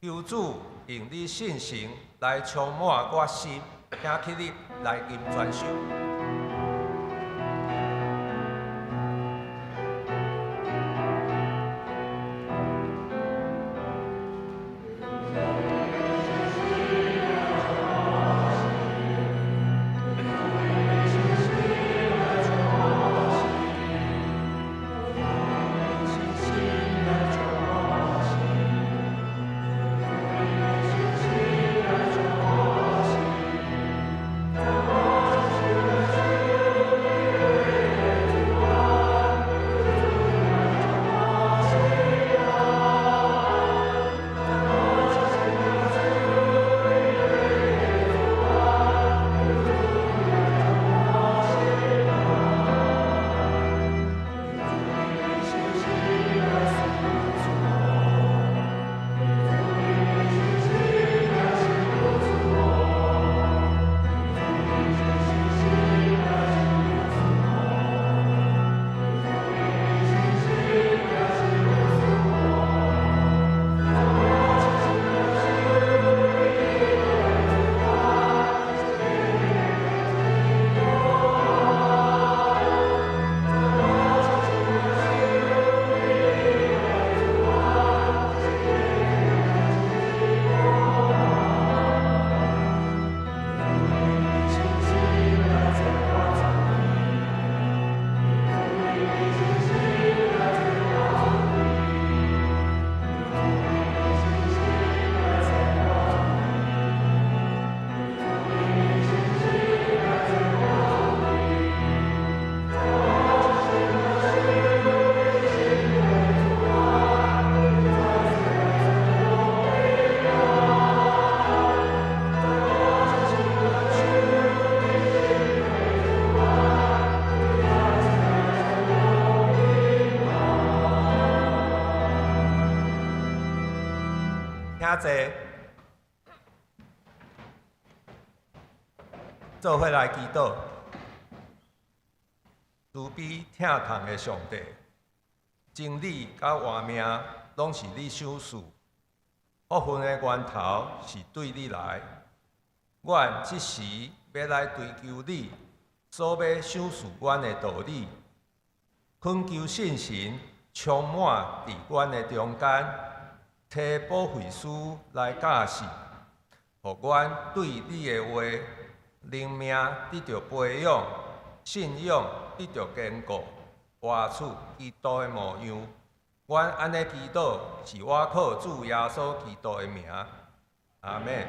求主用你信心来充满我心，请起立来吟全首。请坐，做伙来祈祷。慈悲疼痛的上帝，真理甲活命拢是你手事，福分的源头是对你来。阮即时要来追求你所要赏赐阮的道理，恳求信心充满伫阮的中间。替保惠师来教示，互阮对你的话灵命得到培养，信仰得到坚固，活出基督的模样。阮安尼祈祷，是我靠主耶稣基督的名。阿门。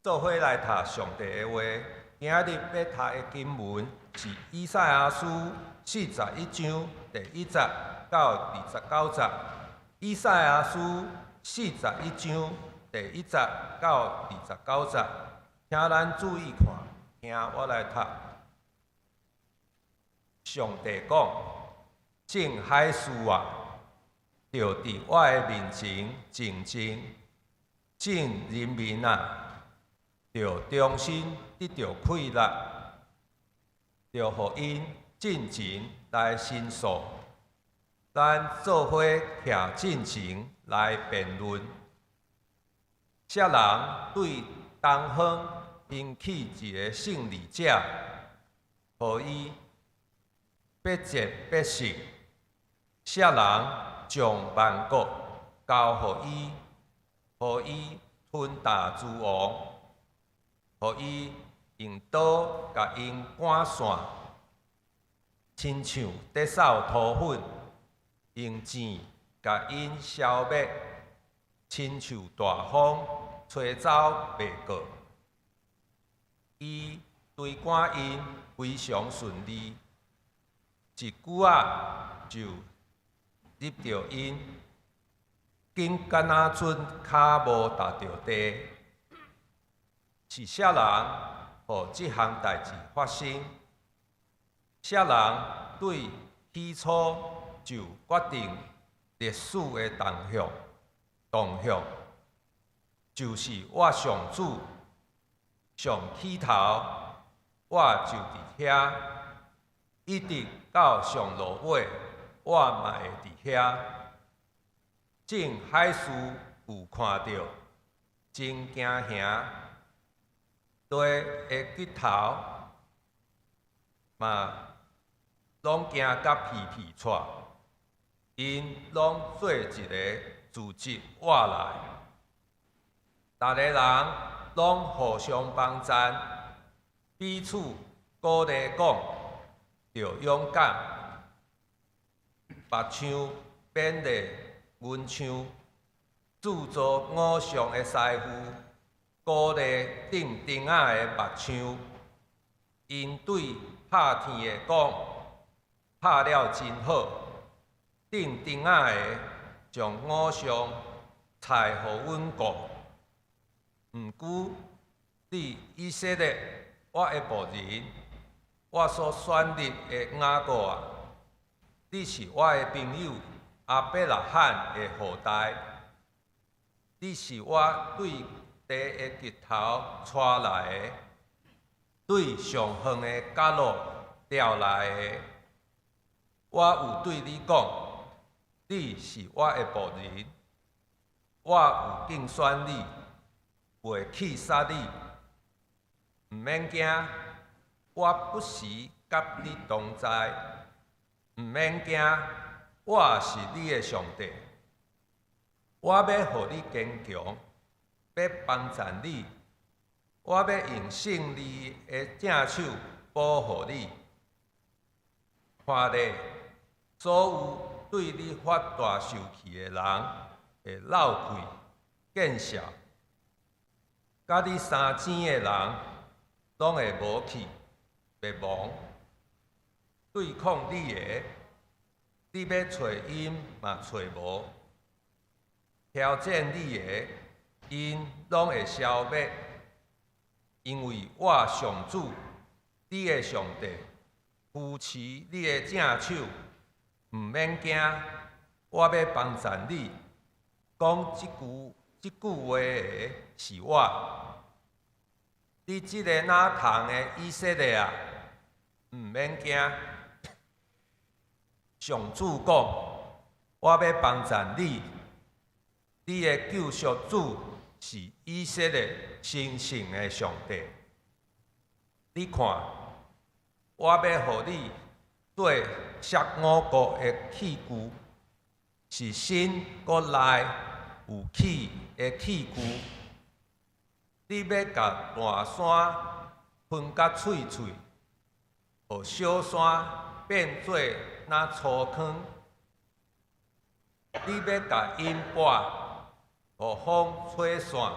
做伙来读上帝的话，今日要读的经文是以赛亚书41章第1节到29节。以赛亚书41章第1节到29节，请咱注意看，听我来读。上帝讲：众海事啊，着伫我的面前静静；众人民啊，着重新得到快乐，着互因进前来申诉。咱做伙徛进前来辩论。些人对东方引起一个胜利者，互伊百战百胜。些人将万国交互伊，互伊吞大诸王，互伊用刀甲因赶散，亲像得扫土粉。用箭甲因消灭，亲像大风吹走袂过。伊追赶因非常顺利，一句仔就入着因，紧敢若准骹无踏着地。是啥人互即项代志发生？啥人对起初就决定历史的动向，就是我上主上起头，我就伫遐，一直到上落尾，我嘛会伫遐。众海事有看到，真惊吓。地的骨头嘛，拢惊甲皮皮喘，因拢做一个组织活来，逐个人拢互相帮衬，彼此鼓励讲，要勇敢，目睭变得温像，制作偶像的师傅。鼓励顶顶仔的目睭，因对拍天的讲，拍了真好。顶顶仔的将偶像菜互阮顾。毋过，你以色列我的仆人，我所选立的雅各啊，你是我的朋友阿伯拉罕的后代，你是我对地的骨头带来的，对上远的角落调来的。我有对你讲，你是我的仆人，我有竞选你，袂去杀你。毋免惊，我不时甲你同在。毋免惊，我是你的上帝。我要互你坚强。要帮衬你，我要用胜利的正手保护你。看咧，所有对你发大受气的人会闹气见笑，甲你相争的人拢会无去灭亡。对抗你的，你要找因嘛找无；挑战你的，因拢会消灭，因为我上主，你的上帝，扶持你的正手，毋免惊，我要帮衬你。讲即句话的是我，你即个哪通的以色列啊，毋免惊。上主讲，我要帮衬你，你的救赎主。是以色列神圣的上帝。你看，我要互你做摄五谷的器具，是新国内有气的器具。你要甲大山分甲碎碎，互小山变做那粗糠。你要甲因拔。互风吹散，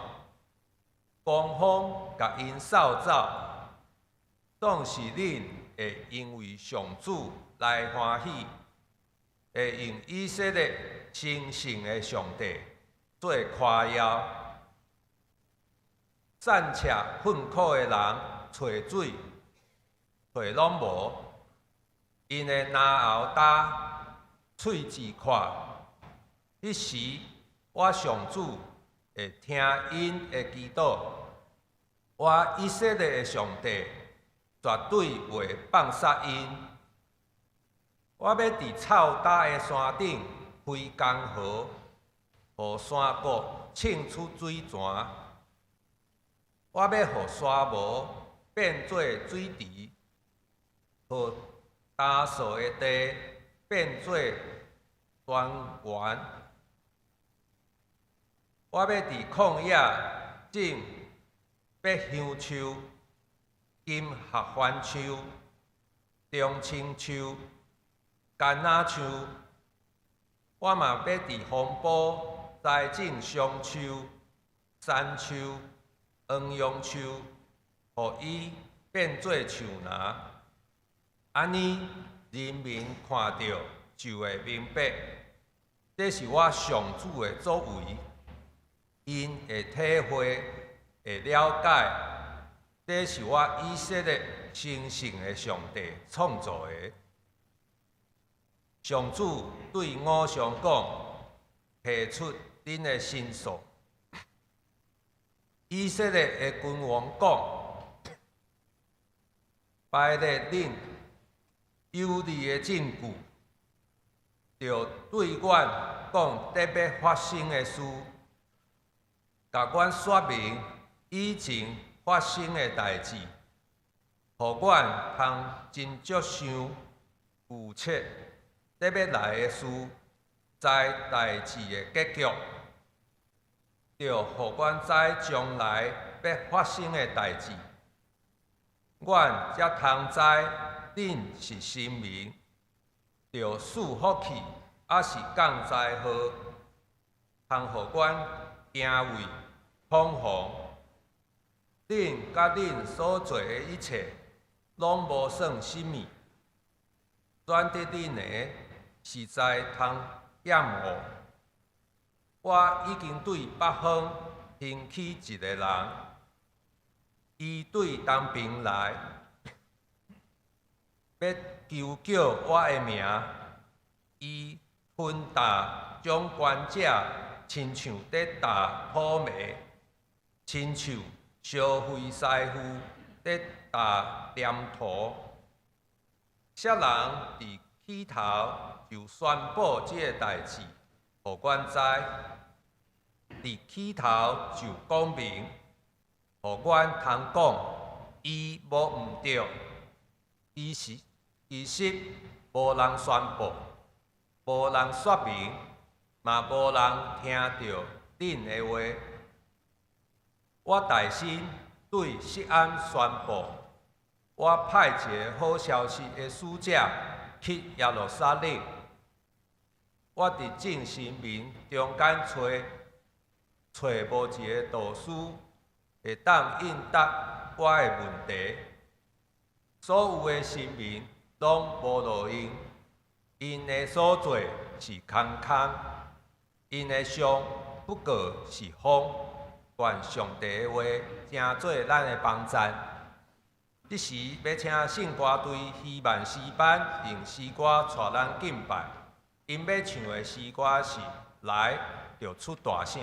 狂风甲因扫走，总是恁会因为上主来欢喜，会用以色列神圣的上帝做夸耀。暂且困苦的人找水，找拢无，因的牙喉焦，喙齿快，迄时。我上主会听因的祈祷，我以色列的上帝绝对袂放杀因。我要伫臭大的山顶开江河，互山谷沁出水泉。我要互沙漠变做水池，互干燥的地变做泉源。我要伫旷野种百香树、金合欢树、中青树、橄榄树。我嘛要伫风埔栽种松树、山树、黄杨树，互伊变做树林。安尼人民看到就会明白，这是我上主的作为。因会体会、会了解，这是我以色列神圣的上帝创造的。上主对偶像讲，提出恁的申诉。以色列的君王讲，摆列恁有利的证据，就对阮讲得要发生的事。甲阮说明以前发生的代志，互阮通真足想预测得要来的事，知代志的结局，着互阮知将来要发生的代志，阮才通知恁是神明，着赐福气，还是降灾祸，通互阮行为匡防。恁甲恁所做的一切，拢无算什么，选择恁的实在通厌恶。我已经对北方兴起一个人，伊对东边来，要求叫我的名，伊分打将官者，亲像在打土糜，亲像烧灰师傅在打黏土。些人伫起头就宣布这个代志，互阮知。伫起头就讲明，互阮通讲，伊无毋对，其实无人宣布，无人说明，嘛无人听到恁的话。我大心对锡安宣布，我派一个好消息的使者去耶路撒冷。我伫众神明中间找无一个导师会当应答我的问题。所有的神明拢无路用，因的所做是空空，因的相不过是风。愿上帝的话成做咱的帮赞。这时要请圣歌队希曼诗班用诗歌带咱敬拜，因要唱的诗歌是来就出大声。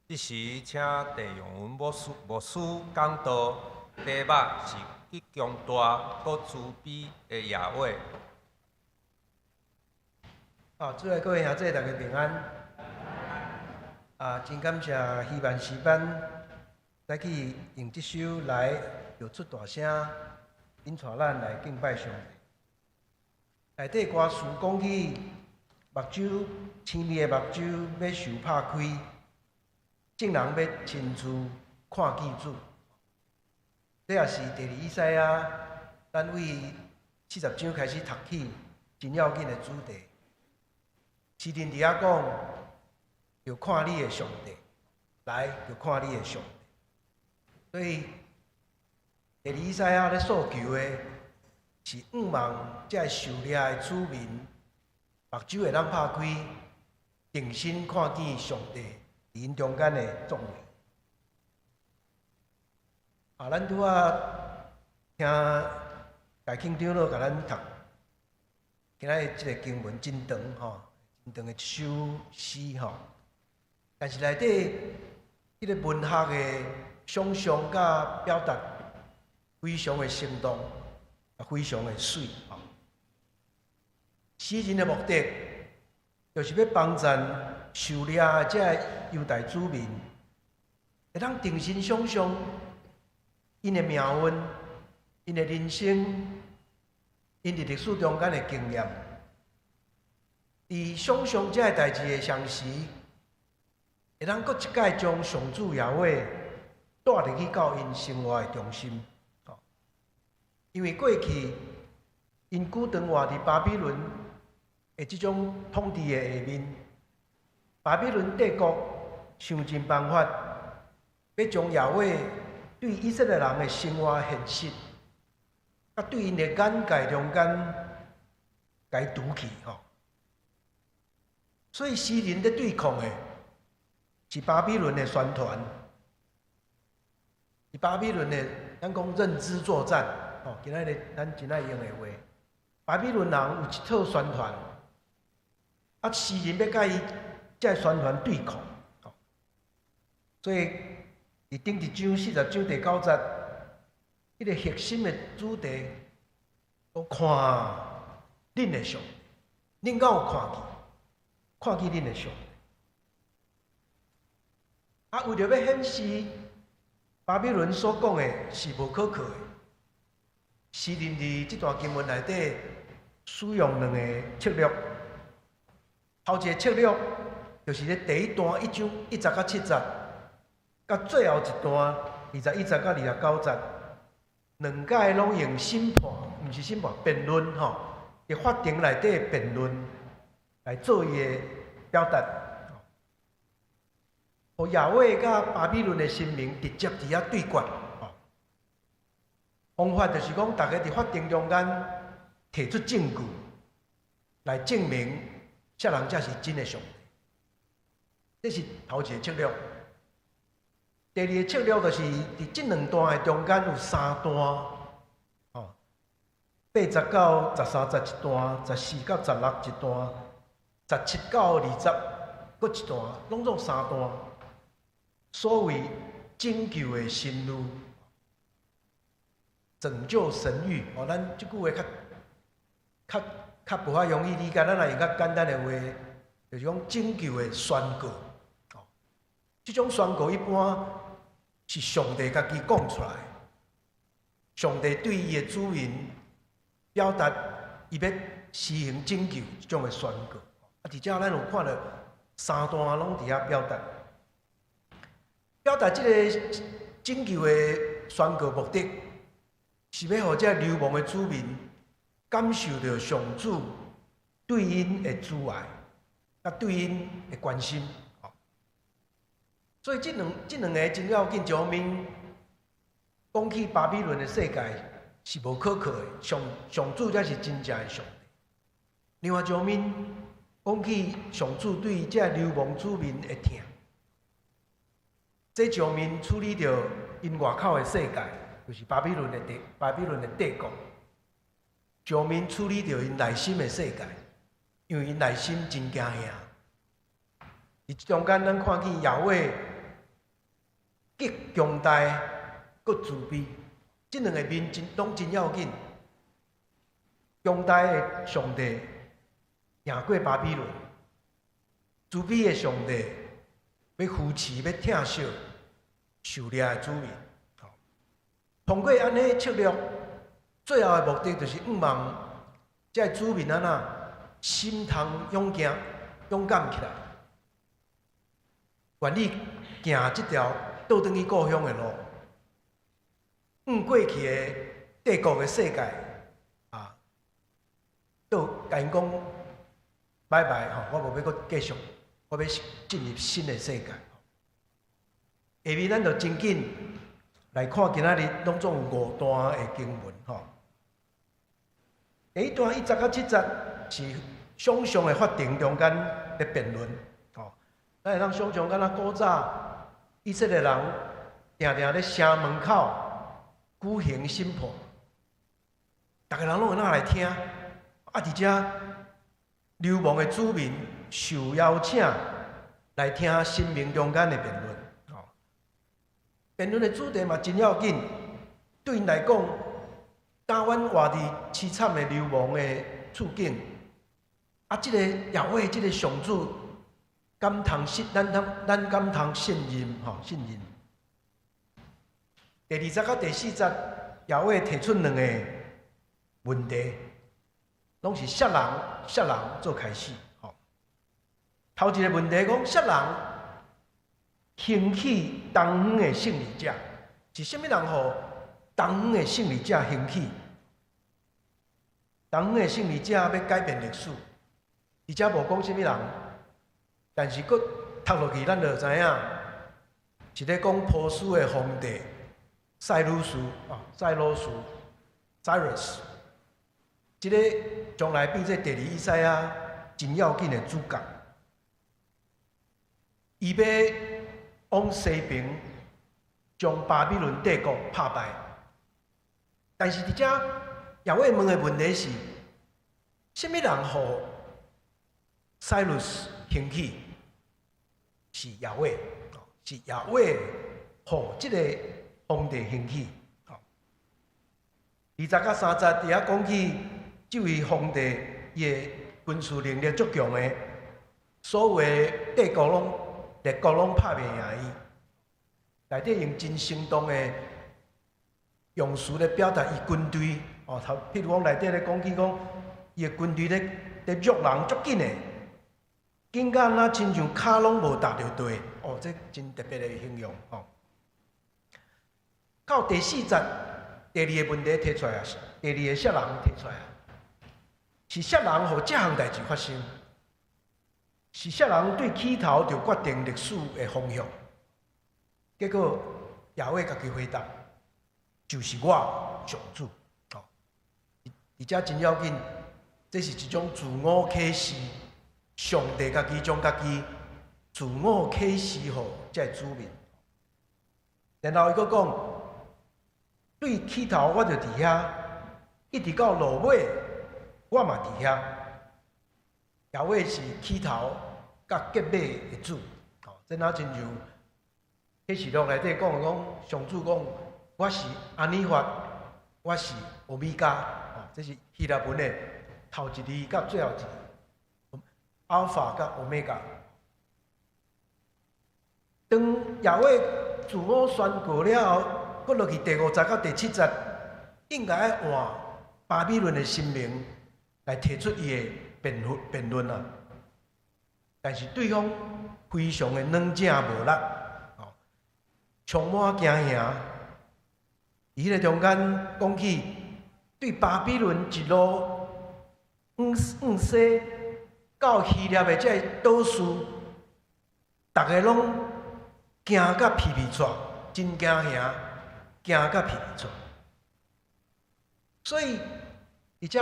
这时，请地用文牧师讲道，题目是“极强大、搁慈悲的耶和华”。主内各位兄弟，大家平安。真感谢希望诗班再去用这首来又出大声，引带咱来敬拜上帝。内底歌词讲起目睭青面的目睭要受拍开，众人要亲自看见主。这也是第二以赛亚咱为40章开始读起真要紧的主题。诗人伫遐讲，要看你的上帝，来要看你的上帝。所以第二以赛亚咧诉求的是仰望这受掠的子民，目睭会当拍开，定睛看见上帝伫因中间的作为。咱拄听大庆长老甲咱读，今仔日即个经文真长吼。真长的一首诗吼，但是内底迄个文学的想象甲表达非常的生动，也非常的水吼。诗人的目的就是要帮助受掠的这犹太子民，会当定心想象因的命运、因的人生、因伫历史中间的经验。伫想象这代志的相时，会当搁一摆将上主耶和华带入去到因生活的中心。因为过去因久长活伫巴比伦的即种统治的下面，巴比伦帝国想尽办法要将耶和华对以色列人的生活现实，甲对因的眼界中间，甲伊堵去吼。所以诗人在对抗的是巴比伦的宣传，是巴比伦的咱讲认知作战。今仔日咱真爱用的话，巴比伦人有一套宣传，诗人要甲伊这宣传对抗。所以伫顶一章40章第9节，迄个核心的主题，我看恁的上帝，恁敢有看见？看见恁的上帝，为着要显示巴比伦所讲的是无可靠的，诗人伫这段经文内底使用两个策略。头一个策略就是咧第一段1章1节到7节，甲最后一段21节到29节，两界拢用审判，毋是审判辩论吼，伫法庭内底的辩论。来做伊的表达，互亚伟甲巴比伦的神明直接伫遐对决。方法就是讲，大家伫法庭中间提出证据，来证明这人才是真的上帝。这是头一个策略。第二个策略就是伫这两段的中间有3段，8到13节一段，14到16一段。17到20，搁一段，拢总3段。所谓拯救的新路，拯救神谕。咱即句话较不法容易理解。咱来用较简单的话，就是讲拯救的宣告。即种宣告一般是上帝家己讲出来，上帝对伊的子民表达伊要施行拯救即种的宣告。伫遮咱有看到3段拢伫遐表达即个拯救的宣告目的，是要互这流亡的子民感受到上主对因的慈爱，甲对因的关心。所以这两个真要紧。一方面讲起巴比伦的世界是无可靠的，上主才是真正的上帝。另外一方面，讲起上主对这流亡子民的疼，这一方面处理着因外口的世界，就是巴比伦的帝国；一方面处理着因内心的世界，因为因内心真惊吓。伫中间，咱看见亚伟极强大，佮慈悲，这两个面拢真要紧。强大的上帝行过巴比伦，慈悲的上帝要扶持、要疼惜受掠的子民。通过安尼策略，最后的目的就是望这子民安那心通勇敢起来，愿意行这条倒转去故乡的路。过去的帝国的世界倒甲因讲拜拜我无要阁继续，我要进入新的世界。下面咱就真紧来看今仔日拢总有5段的经文第一段1节到7节是想象的法庭中间的辩论咱会当想象，敢若古早以色列人定定咧城门口举行审判，逐个人拢会哪来听？而且流亡的子民受邀请来听生命中间的辩论。辩论的主题嘛真要紧，对因来讲，台湾活伫凄惨的流亡的处境，即个耶和华，即个上主，敢通咱敢通信任信任。第2节到第4节，耶和华提出2个问题，拢是杀人做开始。头一个问题讲，杀人兴起东方的胜利者，是甚物人予东方的胜利者兴起？东方的胜利者要改变历史，而且无讲甚物人，但是佫读落去，咱就知影，是咧讲波斯的皇帝塞鲁斯（Cyrus），即个将来变做第2以赛亚真要紧的主角，伊要往西边将巴比伦帝国拍败。但是伫遮耶和华问的问题是：甚物人予塞鲁斯兴起？是耶和华，是耶和华予即个皇帝兴起。2节到3节伫遐讲起，这位皇帝伊的军事能力足强的，所有的帝国列国拢拍袂赢伊。内底用真生动的用词来表达伊军队譬如讲内底咧讲起讲，伊的军队咧喐人足紧的，紧甲那亲像骹拢无踏着地这真特别的形容到第4节，第2个问题提出来第2个杀人提出来是杀人予这项代志发生，是杀人对起头就决定历史的方向。结果耶和华家己回答，就是我上主。而且真要紧，这是一种自我启示，上帝家己将家己自我启示予这子民。然后伊佫讲，对起头我就伫遐，一直到落尾我嘛伫遐。耶和华是起头甲结尾的主，这哪亲像启示录内底讲上主讲，我是安尼法，我是欧米伽，这是希腊文的头一字甲最后一字，阿尔法甲欧米伽。当耶和华自我宣告了后，佫落去第5节到第7节，应该要换巴比伦的神明来提出伊的辩论啊。但是对方非常的软正无力，充满惊吓。伊咧中间讲起对巴比伦一路往西到希腊的这岛屿，大家拢惊甲皮皮喘，真惊吓，惊甲皮皮喘。所以，而且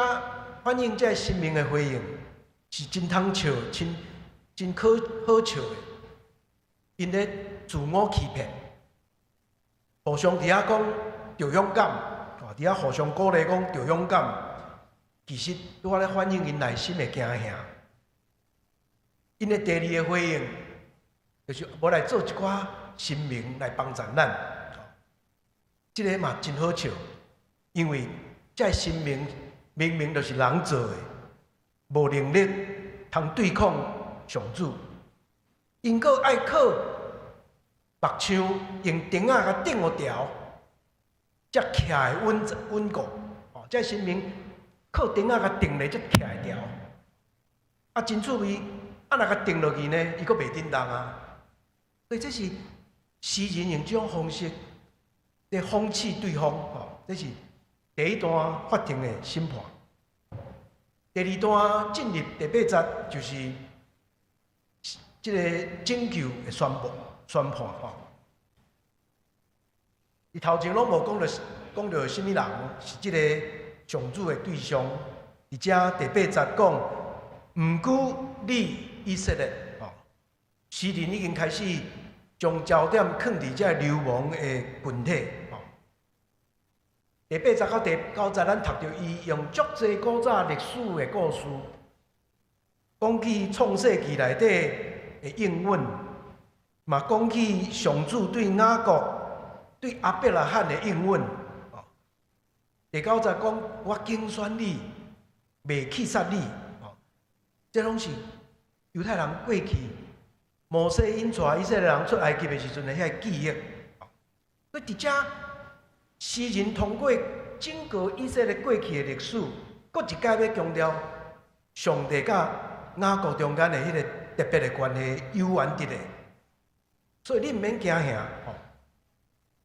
反映这神明的回应是真通笑，真好笑的。因咧自我欺骗，互相伫遐讲着勇敢，伫遐互相鼓励讲着勇敢，其实拄好咧反映因内心的惊吓。因的第2个回应，就是要来做一寡神明来帮助咱。这个嘛真好笑，因为这神明明明就是人做的，无能力，通对抗上主。因搁爱靠目枪用钉仔甲钉互牢，才徛会稳固。哦，这神明靠钉仔甲钉咧，才徛会牢。啊，真趣味！啊，若甲钉落去呢，伊搁袂振动啊。所以这是诗人用这种方式在讽刺对方。哦，这是第一段法庭的审判。第二段进入第8节，就是这个拯救的宣判。吼，伊头前拢无讲到什么人是这个上主的对象，而且第8节讲，毋辜你以色列。吼，诗人已经开始将焦点放伫这流亡的群体。吼，第8节到第9节，咱读到伊用足济古早历史的故事，讲起创世纪内底的应允，嘛讲起上主对雅各、对亚伯拉罕的应允。第9节讲，我竞选你，袂去杀你。这拢是犹太人过去摩西引带以色列人出埃及的时阵的遐记忆。所以伫遮，诗人通过整个以色列过去的历史，搁一摆要强调上帝甲雅各中间的迄个特别的关系，有缘伫咧。所以你毋免惊吓。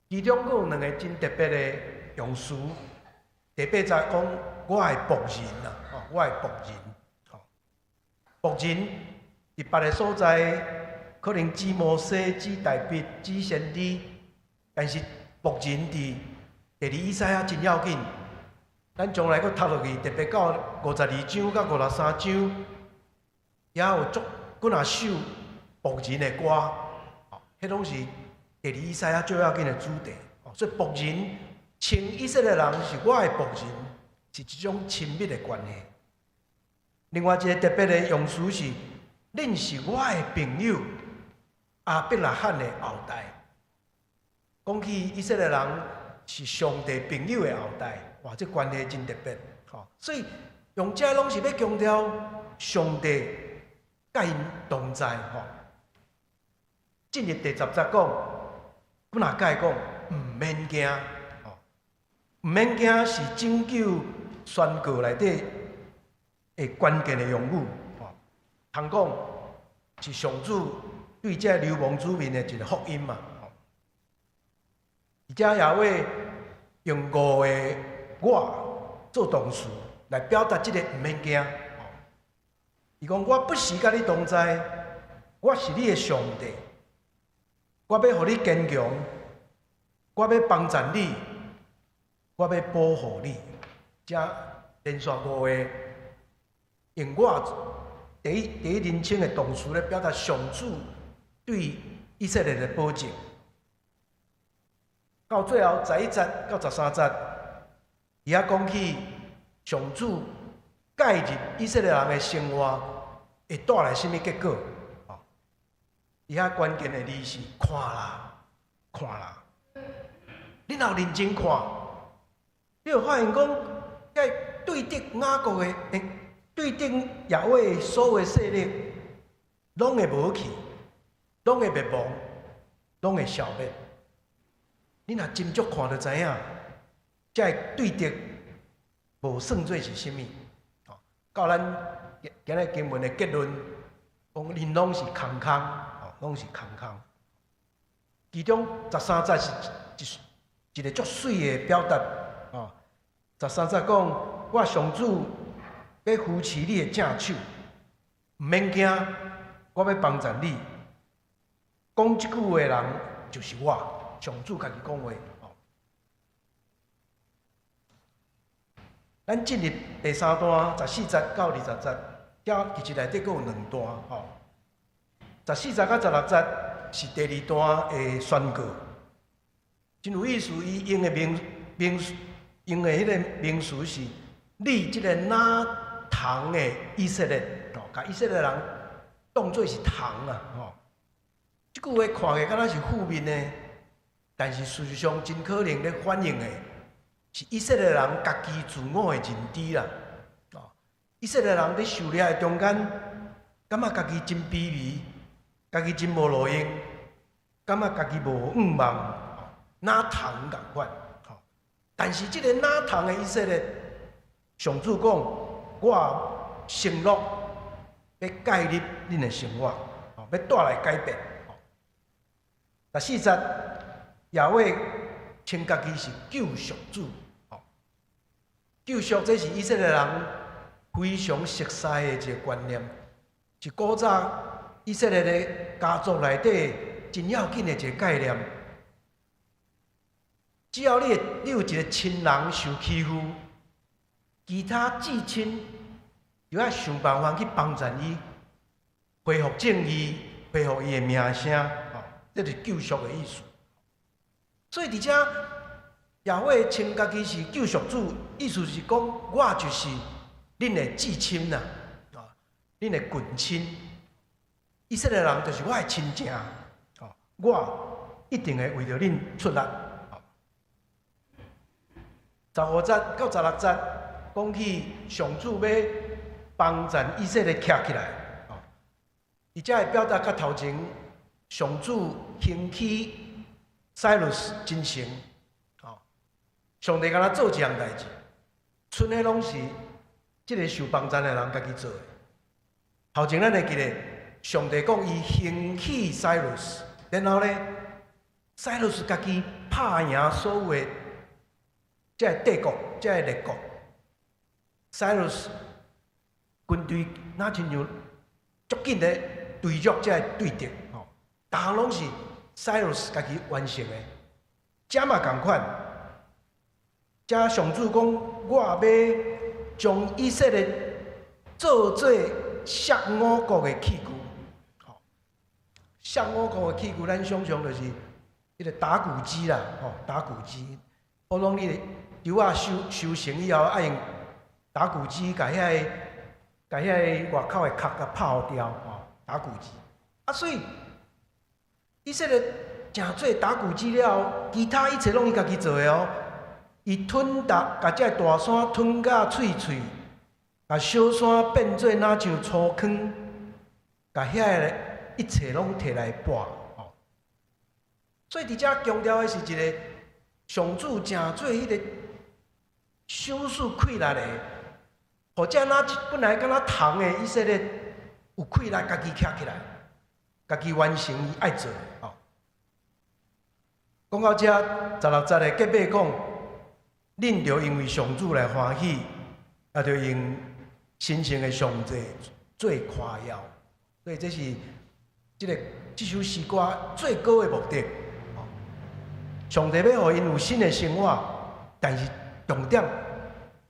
其中佫有2个真特别的用词。第8节讲，我的仆人啦，我的仆人。仆人伫别个所在，可能指摩西、指大卫、指先知，但是仆人伫第2以赛亚真要紧。咱将来佫读落去，特别到52章到53章，也有足几若首仆人的歌，迄拢是第2以赛亚最要紧的主题。所以仆人称以色列人是我的仆人，是一种亲密的关系。另外一个特别的用词是，恁是我的朋友，亚伯拉罕的后代。讲起以色列人是上帝朋友的后代，哇，这关系真特别。所以用这拢是要强调上帝甲因同在。进入第10节讲，本来甲伊讲，毋免惊，毋免惊是拯救宣告内底的关键的用语。通讲是上主对这流亡子民的一个福音嘛。而且也会用5个我做动词来表达这个毋免惊。伊讲我不是甲你同在，我是你的上帝，我要互你坚强，我要帮助你，我要保护你。这连续5个用我第一人称的动词来表达上主对以色列的保证。到最后11节到13节，伊遐讲起上主介入以色列人的生活会带来什么结果？伊遐关键的字是看啦，看啦。你若认真看，你会发现讲，在对敌雅各的对敌耶和华的所有势力，拢会无去，拢会灭亡，拢会消灭。你若斟酌看就知影，这对敌无算做是甚物。到咱今日经文的结论，讲因拢是空空，拢是空空。其中13节是一个足水的表达。13节讲，我上主要扶持你的正手，毋免惊，我要帮助你。讲即句话的人就是我。上主家己讲话，咱进入第3段14节到20节，这其实内底佫有2段。14节到16节是第2段的宣告，真有意思。伊用的用的迄个名词是你即个哪糖的以色列，甲以色列人当作是糖啊。即句话看起来敢若是负面的。但是事实上，真可能咧反映的是以色列人家己自我的认知啦。以色列人伫狩猎的中间，感觉家己真卑微，家己真无路用，感觉家己无愿望，哪通共款？但是即个哪通的以色列，上主讲，我承诺要介入恁的生活，要带来改变。40耶和华称家己是救赎主，救赎这是以色列人非常熟悉的一个观念，是古早以色列的家族内底真要紧的一个概念。只要你有一个亲人受欺负，其他至亲就要想办法去帮助伊，恢复正义，恢复伊的名声，这就是救赎的意思。所以伫遮，耶和华称家己是救赎主，意思是讲，我就是恁的至亲啦，恁的近亲。以色列人就是我的亲情，我一定会为着恁出力。15节到16节讲起上主要帮助以色列站起来，而且会表达甲头前上主兴起塞鲁斯真诚，上帝甲他做一样代志，剩的拢是即个受帮助的人家己做的。头前咱会记得，上帝讲伊兴起塞鲁斯，然后呢，塞鲁斯家己拍赢所有的这个帝国，这个列国。塞鲁斯军队哪亲像足紧的对着这个对敌，逐项拢是塞鲁斯家己完成的。这嘛同款，这上主讲，我要将以色列做做削五国的器具。削五国的器具，咱想象就是迄个打鼓机啦，打鼓机。普通你油啊收成以后，爱用打鼓机，甲遐外口的壳甲拍掉，打鼓机。所以以色列诚做打鼓机了，其他一切拢伊家己做的哦。伊吞甲这大山吞甲脆脆，甲小山变做若像粗糠，甲遐一切拢摕来拌。所以伫遮强调的是一个上主诚做迄个手术溃烂的，或者本来敢若虫的以色列有溃烂，家己站起来，家己完成伊爱做的。讲到这16节的结尾讲，恁着因为上主来欢喜，也着用神圣的上帝做夸耀。所以这是这首诗歌最高的目的。上帝要互因有新的生活，但是重点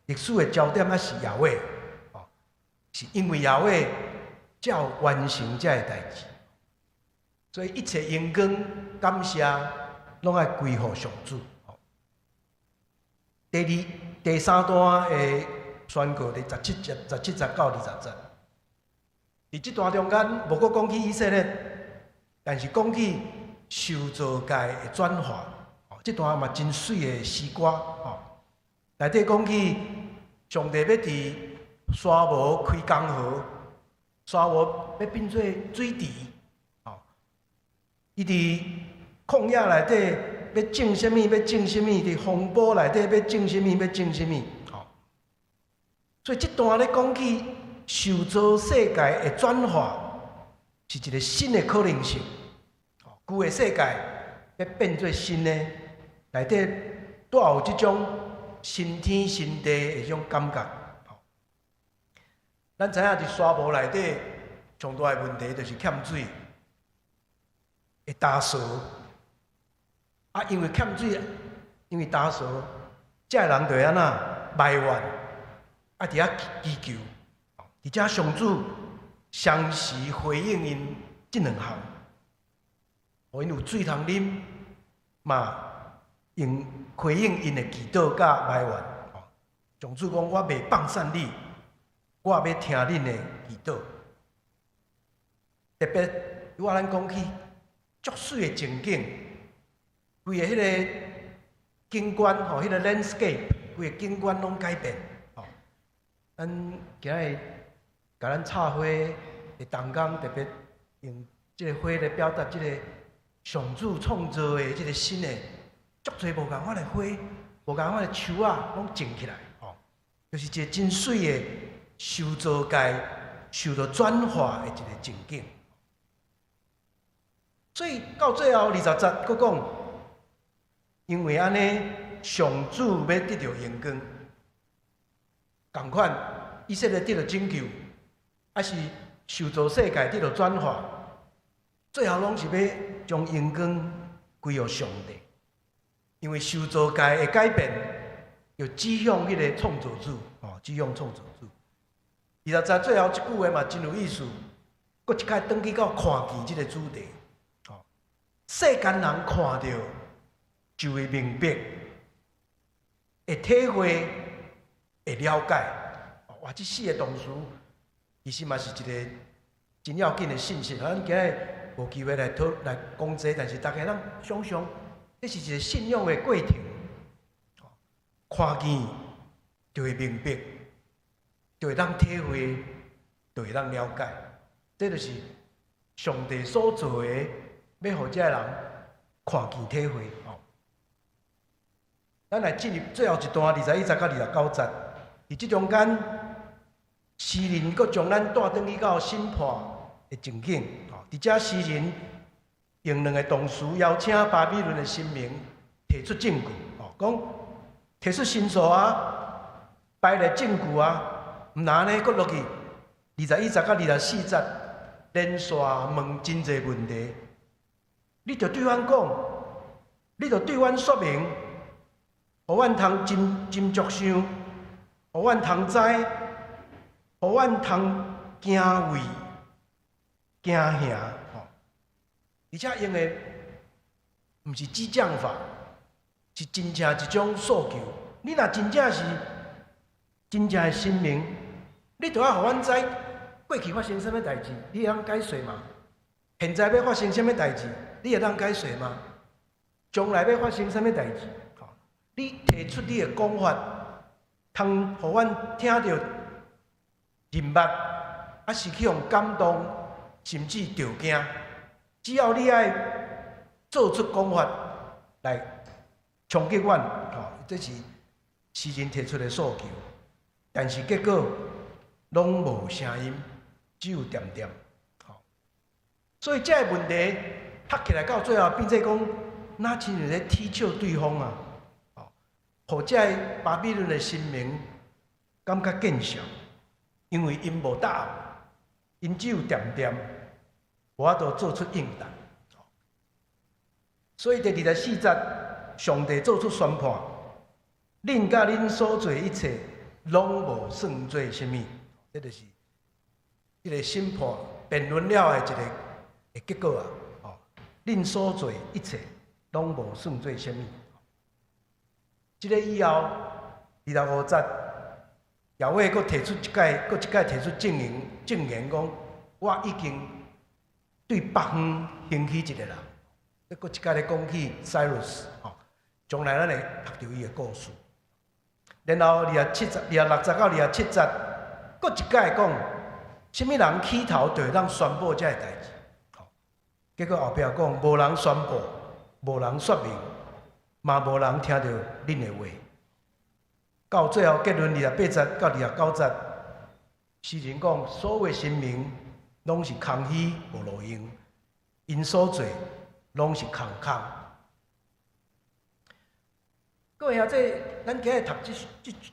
历史的焦点还是耶和华，是因为耶和华才有完成这个代志。所以一切荣光感谢拢爱归乎上主。第三段的宣告，第17节到20节。伫这段中间，无阁讲起以色列，但是讲起受造界的转化。这段嘛真水的诗歌，内底讲起上帝要伫沙漠开江河，沙漠要变做水池，伊伫旷野内底要种什么，要种什么；伫风暴内底要种什么，要种什么。所以这段咧讲起受造世界的转化，是一个新的可能性。旧的世界要变做新的。内底带有这种新天新地的迄种感觉。咱知影伫沙漠内底上大的问题就是欠水，会干燥。因为欠水，因为干燥，这人就安那埋怨，伫遐祈求。而且上主相时回应因这两项，互因有水通啉嘛。用回应因的祈祷甲埋怨，上主讲我袂放散你，我要听恁的祈祷。特别如果咱讲起足水的情景，规个迄个景观迄个 landscape， 规个景观拢改变。咱今日甲咱插花伫当工特别用即个花来表达即个上主创造的即个新的足侪无共款的花、无共款的树啊，拢种起来，就是一个真水的受造界受到转化的一个情景。所以到最后20节，佫讲，因为安尼，上主要得到荣光，同款以色列得到拯救，还是受造世界得到转化，最后拢是要将荣光归予上帝。因为受造界的改变，要指向迄个创造主，指向创造主。20节最后一句话嘛，真有意思，佫一摆转去到看见即个主题。世间人看到就会明白，会体会，会了解。哇，这4个动词其实嘛是一个真要紧的信息。咱今日无机会来讲这，但是大家咱想想，这是一个信仰的过程。看见就会明白，就会当体会，就会当了解。这就是上帝所做的。要互这人看见体会，咱来进入最后一段21节到29节，伫即中间，诗人阁将咱带转去到审判的情景。伫遮诗人用2个动词邀请巴比伦的神明提出证据，讲提出申诉啊，摆来证据啊，毋然呢，阁落去21节到24节，连续问真侪问题。你着对阮讲，你着对阮说明，互阮通斟酌想，互阮通知，互阮通敬畏、敬兄。而且用的毋是激将法，是真正一种诉求。你若真正是真正的神明，你着要互阮知过去发生什么代志，你会当解说嘛？现在要发生什么代志？你会当解说吗？将来要发生什么代志？你提出你的讲法，通互阮听到认捌，还是去互感动，甚至着惊。只要你爱做出讲法来冲击阮，这是诗人提出的诉求。但是结果拢无声音，只有点点。所以这个问题。拍起来到最后，变做讲，那真是咧踢笑对方啊！互这巴比伦的神明感觉见笑，因为因无答案，因只有点点，无法度做出应答。所以第24节，上帝做出宣判：恁甲恁所做一切，拢无算做什么。这就是一个审判辩论了的一个结果啊！恁所做一切，拢无算做什么。这个以后，25节，亚伟佫提出一届提出证言，讲我已经对北方兴起一个人。佫一届咧讲起 Cyrus， 将来咱会读到伊的故事。然后26节到27节，佫一届讲，什么人起头就会当宣布这个代志。结果后壁讲，无人宣布，无人说明，嘛无人听到恁的话。到最后结论28节到29节，诗人讲，所有神明拢是空虚无路用，因所做拢是空空。各位兄弟，咱今日读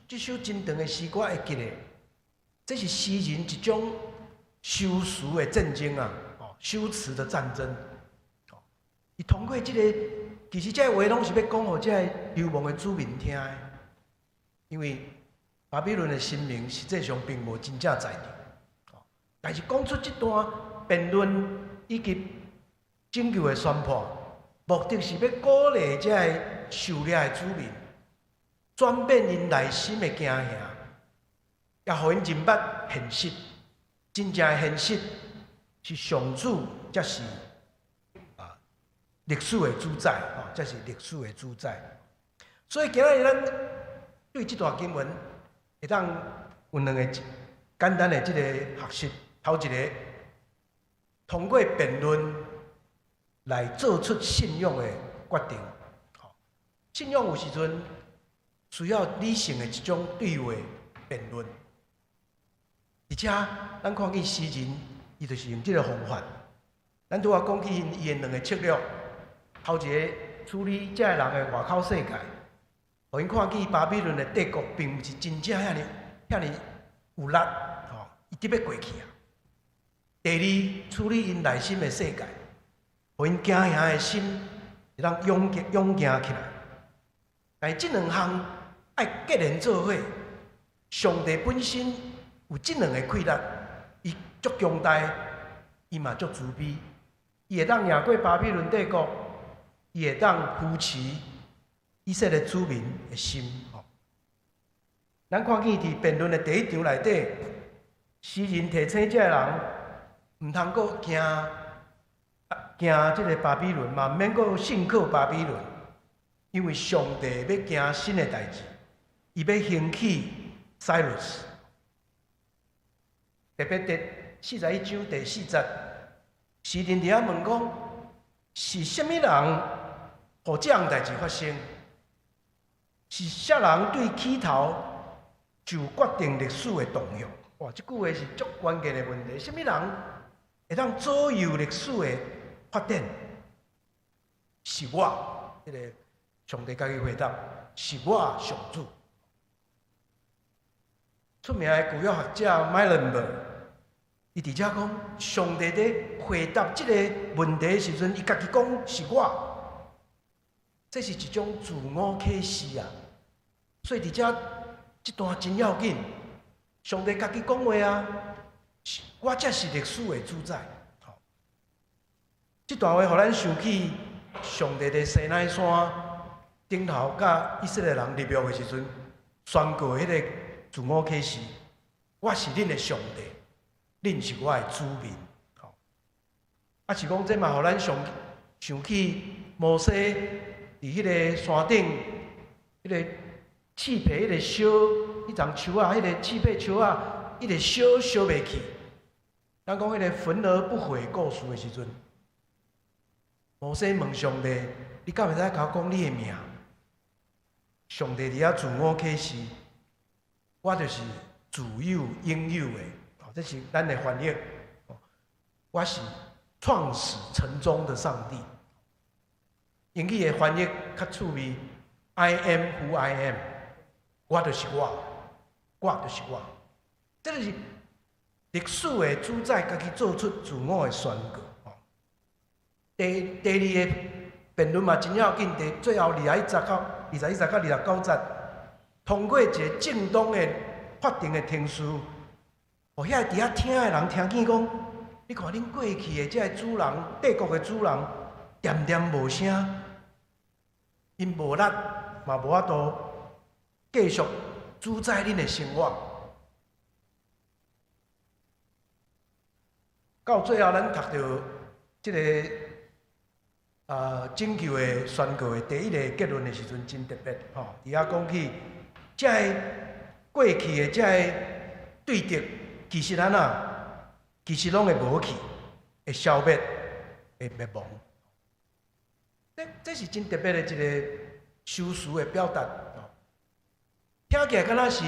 这首真长的诗歌，会记得，这是诗人一种修辞的战争啊。修辞的战争，伊通过这个，其实这个话拢是要讲互这个流亡的子民听的，因为巴比伦的神明实际上并无真正在场，但是讲出这段辩论以及拯救的宣判，目的是要鼓励这个受掠的子民，转变因内心的惊吓，也互因认捌现实，真正的现实。是上主，才是历史的主宰，才是历史的主宰。所以今日咱对这段经文，会当有2个简单的这个学习。头一个，通过辩论来做出信仰的决定。信仰有时阵需要理性的一种对话辩论，而且咱看见诗人，伊就是用这个方法。咱拄仔讲起伊的两个策略，头一个处理这人的外口世界，互因看见巴比伦的帝国并不是真正遐尼有力，伊得要过去啊。第二，处理因内心的世界，互因惊吓的心会当勇行起来。但这两项爱结连做伙，上帝本身有这两个气力，伊足强大，伊嘛足慈悲，伊会当赢过巴比伦帝国，伊会当扶持以色列子民的心。咱看见伫辩论的第一场内底，诗人提醒这人，毋通阁惊这个巴比伦嘛，毋免阁信靠巴比伦，因为上帝要行新的代志，伊要兴起 Cyrus。特别第41章第4节，诗人伫遐问讲：是甚物人，互这样代志发生？是啥人对起头就决定历史的动向？哇，这句话是足关键的问题。什么人会当左右历史的发展？是我，这个上帝家己回答：是我上主。出名的旧约学者麦伦伯，伊伫遮讲，上帝在回答这个问题的时阵，伊家己讲是我，这是一种自我启示啊。所以伫遮这段真要紧，上帝家己讲话啊，我才是历史的主宰。这段话互咱想起上帝在西奈山顶头，甲以色列人入约的时阵，宣告迄个自我启示：我是恁的上帝，恁是我的子民。啊，是讲这嘛，互咱想起摩西伫迄个山顶，迄个刺皮，迄个烧，迄丛树啊，迄个刺皮树啊，迄个烧袂去。咱讲迄个焚而不毁故事的时阵，摩西问上帝：你敢会使甲我讲你的名？上帝伫遐自我启示：我就是自有应有的。这是咱的翻译。我是创始成终的上帝。英语的翻译较趣味 ：I am who I am。我就是我，我就是我。这就是历史的主宰家己做出自我的宣告。第二个辩论嘛真要紧，最后21节到29节，通过一个正当的法定的程序，互遐伫遐听的人听见讲，你看恁过去的这个主人，帝国的主人，恬恬无声，因无力嘛无法度继续主宰恁的生活。到最后，咱读到这个拯救的宣告的第一个结论的时阵，真特别吼。伫遐讲起，这个过去的这个对敌，其实其实拢会无去，会消灭，会灭亡。这是真特别的一个修辞的表达。听起来敢若是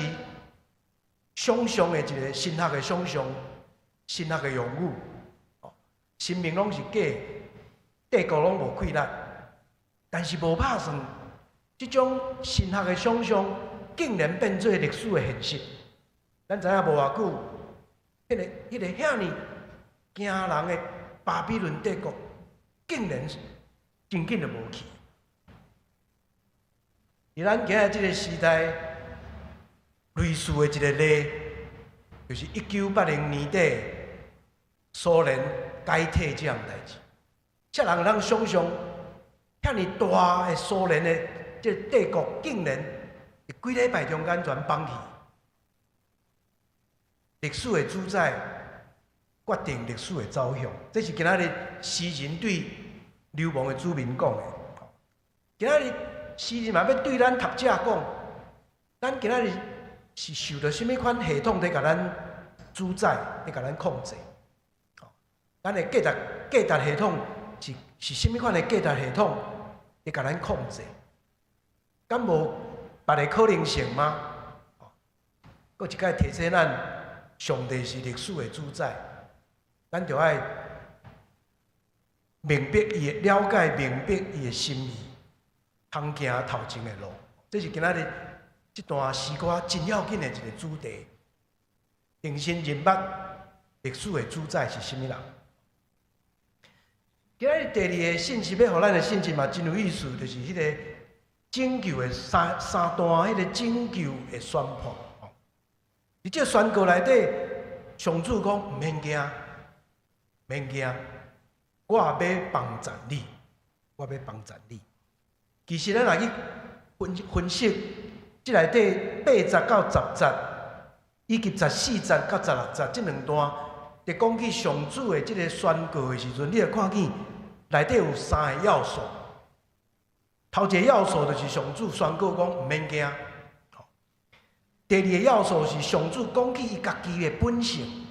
想象的一个神学的想象，神学的用语。神明拢是假，帝国拢无气力，但是无拍算，这种神学的想象竟然变做历史的现实。咱知影无偌久，迄个遐尼惊人的巴比伦帝国，竟然真紧就无去。伫咱今日这个时代，类似的一个例，就是1980年底苏联解体这样代志。遮人通想象，遐尼大的苏联的这帝国，竟然伫几礼拜中间全崩去。历史的主宰决定历史的走向，这是今仔日诗人对流亡的子民讲的。今仔日诗人嘛要对咱读者讲，咱今仔日是受到什么款系统在甲咱主宰，在甲咱控制？咱的价值系统是甚物款的价值系统，会甲咱控制？敢无别个可能性吗？搁一摆提醒咱，上帝是历史的主宰，咱着爱明白伊的了解，明白伊的心意，通行头前的路。这是今仔日这段诗歌真要紧的一个主题。定心认捌历史的主宰是甚物人？今仔日第二个信息要互咱的信息嘛，真有意思，就是迄个拯救的三段，迄个拯救的宣判。伫这宣告内底，上主讲毋免惊，免惊，我要帮助你，我要帮助你。其实咱若去分析，即内底8节到10节，以及14节到16节这两段，伫讲起上主的即个宣告的时阵，你会看见内底有3个要素。头一个要素就是上主宣告讲毋免惊。第二个要素是上主讲起伊家己的本性，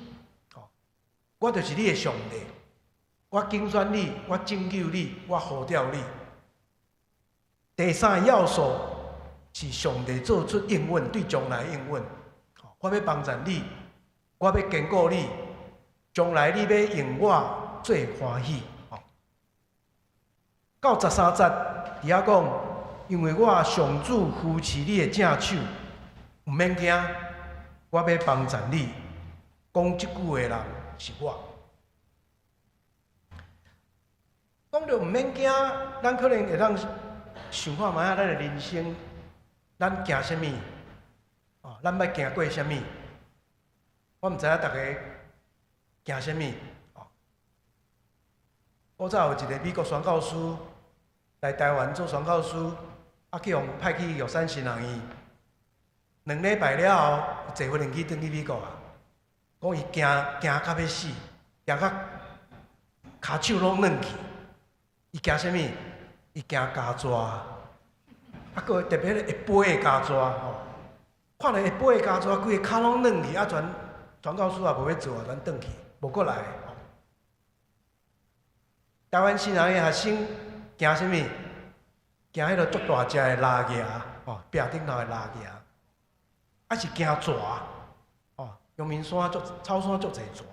我就是你的上帝，我拣选你，我拯救你，我呼召你。第三个要素是上帝做出应允，对将来应允。我要帮助你，我要坚固你，将来你要用我最欢喜。到13节，伫遐讲，因为我上主扶持你的正手。毋免惊，我要帮助你。讲即句的人是我。讲到毋免惊，咱可能会当想看卖啊，咱的人生，咱惊什物？咱捌惊过什物？我毋知影大家惊什物？古早有一个美国宣教师来台湾做宣教师，去互派去玉山新人院。2礼拜了后，坐飞机转去美国啊！讲伊惊到要死，惊到骹手拢软去。伊惊什物？伊惊加抓，搁特别会飞的加抓吼。看到会飞的加抓，规个骹拢软去，传教士也无要做啊，全转去，无过来。台湾新人的学生惊什物？惊迄个足大只的拉牙，壁顶头的拉牙。是惊蛇，阳明山草山足侪蛇，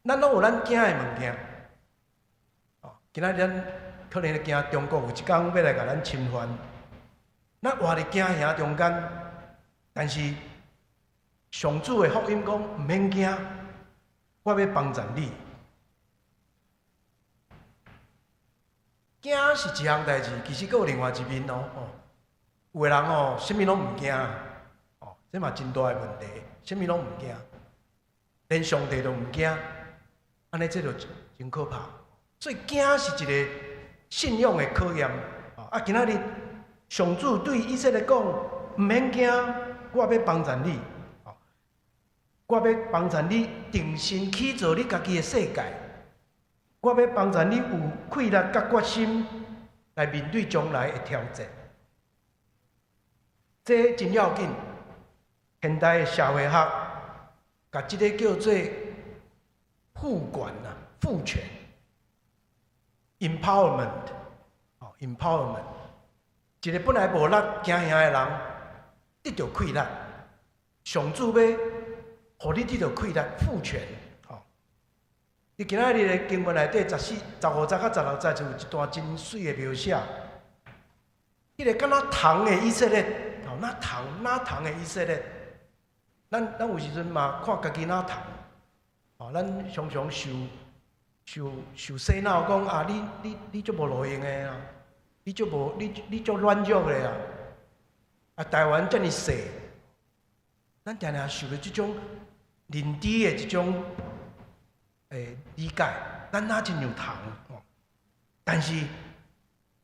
咱拢有咱惊的物件，今仔日咱可能会惊中国有一天要来甲咱侵犯，咱活伫惊吓中间，但是上主的福音讲毋免惊，我要帮助你。惊是一项代志，其实佫有另外一面哦。有的人啥物拢毋惊。这嘛真大的问题，啥物拢毋惊，连上帝都毋惊，安尼这就真可怕。所以惊是一个信仰的考验。今仔日上主对以色列讲：毋免惊，我要帮助你，我要帮助你定心起造你家己的世界，我要帮助你有气力甲决心来面对将来的挑战。这真要紧。现代的社会学，把这个叫做赋管赋权 ，empowerment， empowerment， 一个本来无力惊吓的人，得到气力，上主要，互你得到气力，赋权。你今仔日的经文内底15节到16节就有一段真水的描写，迄个敢若虫的以色列，那虫的以色列。咱有时阵嘛看家己哪虫，咱常常受洗脑讲啊，你足无路用的啊，你足软弱的啊，台湾遮尔细，咱常常受到即种认知的即种理解，咱哪真像虫？但是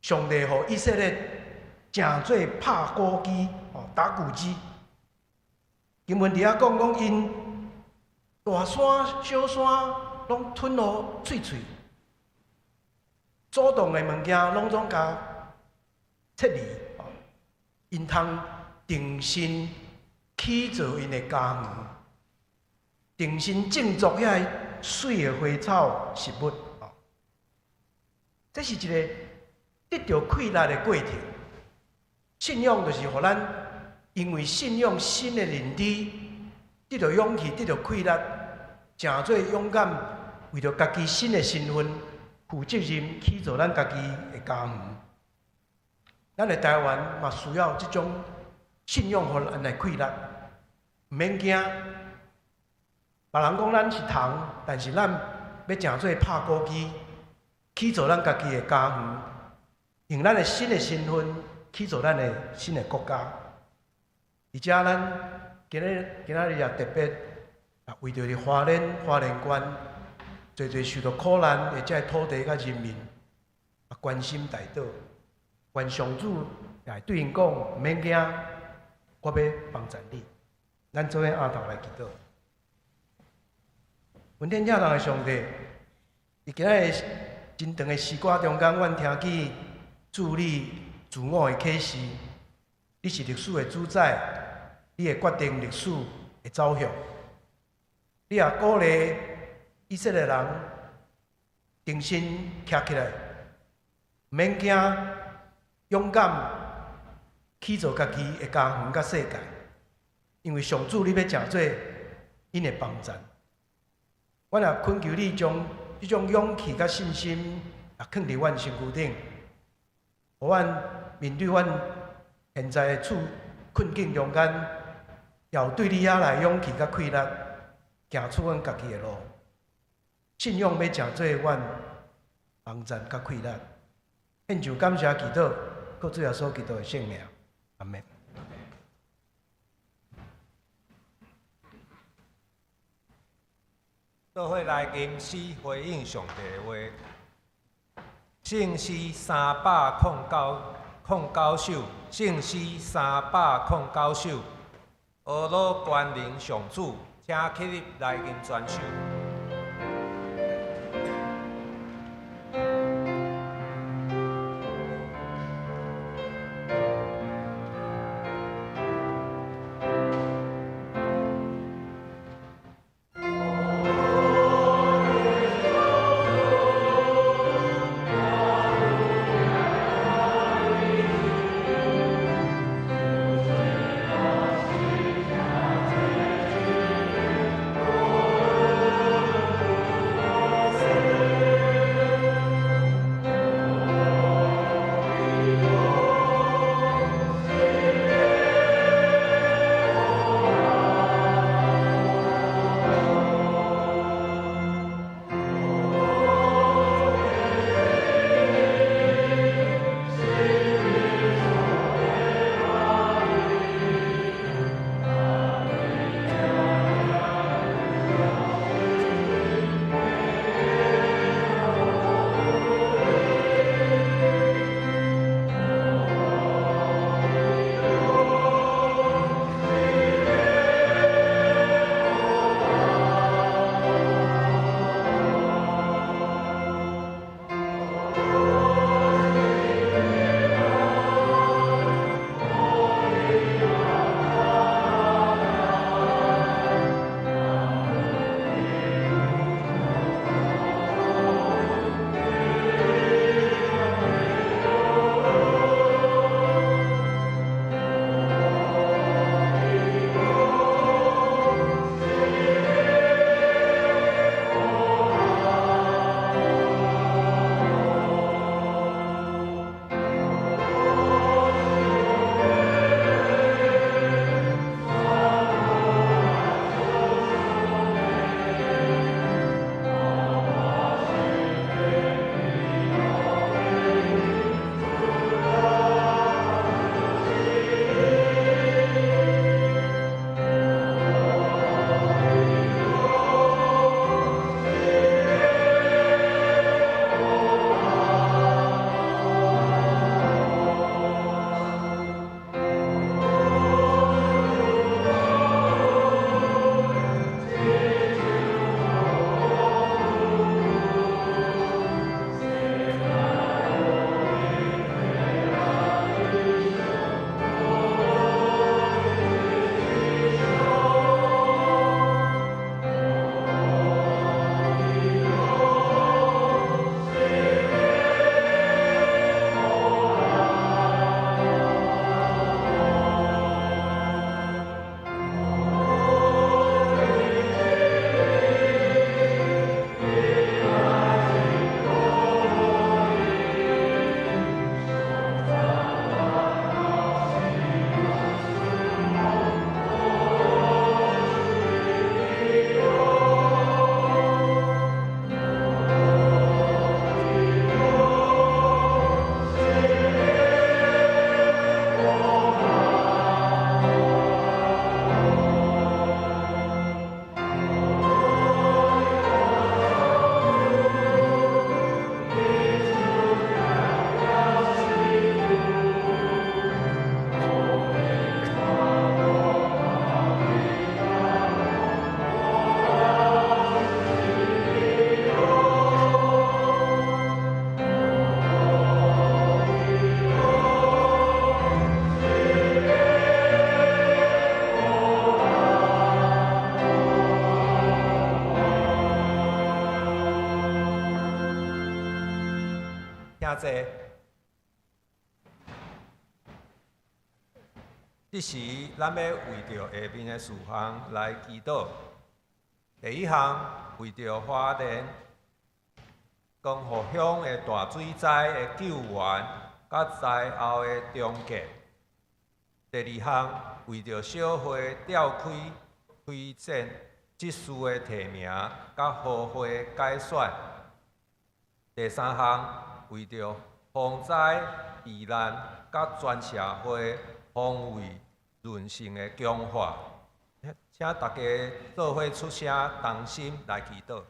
上帝互以色列诚做拍鼓机，打鼓机。经文伫遐讲因大山小山拢吞落喙，主动的物件拢总甲撤离，因通定心起造因的家园，定心建造遐水的花草食物。这是一个得到快乐的过程。信仰就是互咱因为信仰新的认知，得到勇气，得到快乐，诚做勇敢，为着家己新的身份负责任，去做咱家己的家园。咱的台湾嘛需要这种信仰，互咱来快乐，毋免惊。别人讲咱是虫，但是咱要诚做拍鼓机，去做咱家己的家园，用咱的新的身份去做咱的新的国家。而且咱今仔日也特别为着伫花莲县，侪受到苦难的这土地甲人民关心大岛，愿上主也对因讲，毋免惊，我要帮助你。咱做伙下头来祈祷。阮天正堂的上帝，伫今仔日真长的诗歌中间，阮听见主你自我的启示，你是历史的主宰，你会决定历史的走向。你也鼓励以色列人重新站起来，毋免惊，勇敢去做家己的家园甲世界，因为上主你要诚做因的帮助。我也恳求你将这种勇气甲信心也放伫阮身躯顶，互阮面对阮现在的困境中间，也有对你遐来勇气甲快乐，行出阮家己的路。信仰要诚做阮帮助甲快乐。献上感谢祈祷，靠主耶稣基督的圣名，阿门。做伙来吟诗回应上帝的话。圣诗309首，圣诗309首。俄罗关灵上主，请起立来吟全首。请坐。这时，咱要为着下面的事项来祈祷。第一项，为着花莲江河乡的大水灾的救援，甲灾后的重建。第二项，为着小会召开展技术的提名，甲好会改选。第三项，为着防灾避难，甲全社会防卫韧性的强化，请大家做伙出声，同心来祈祷。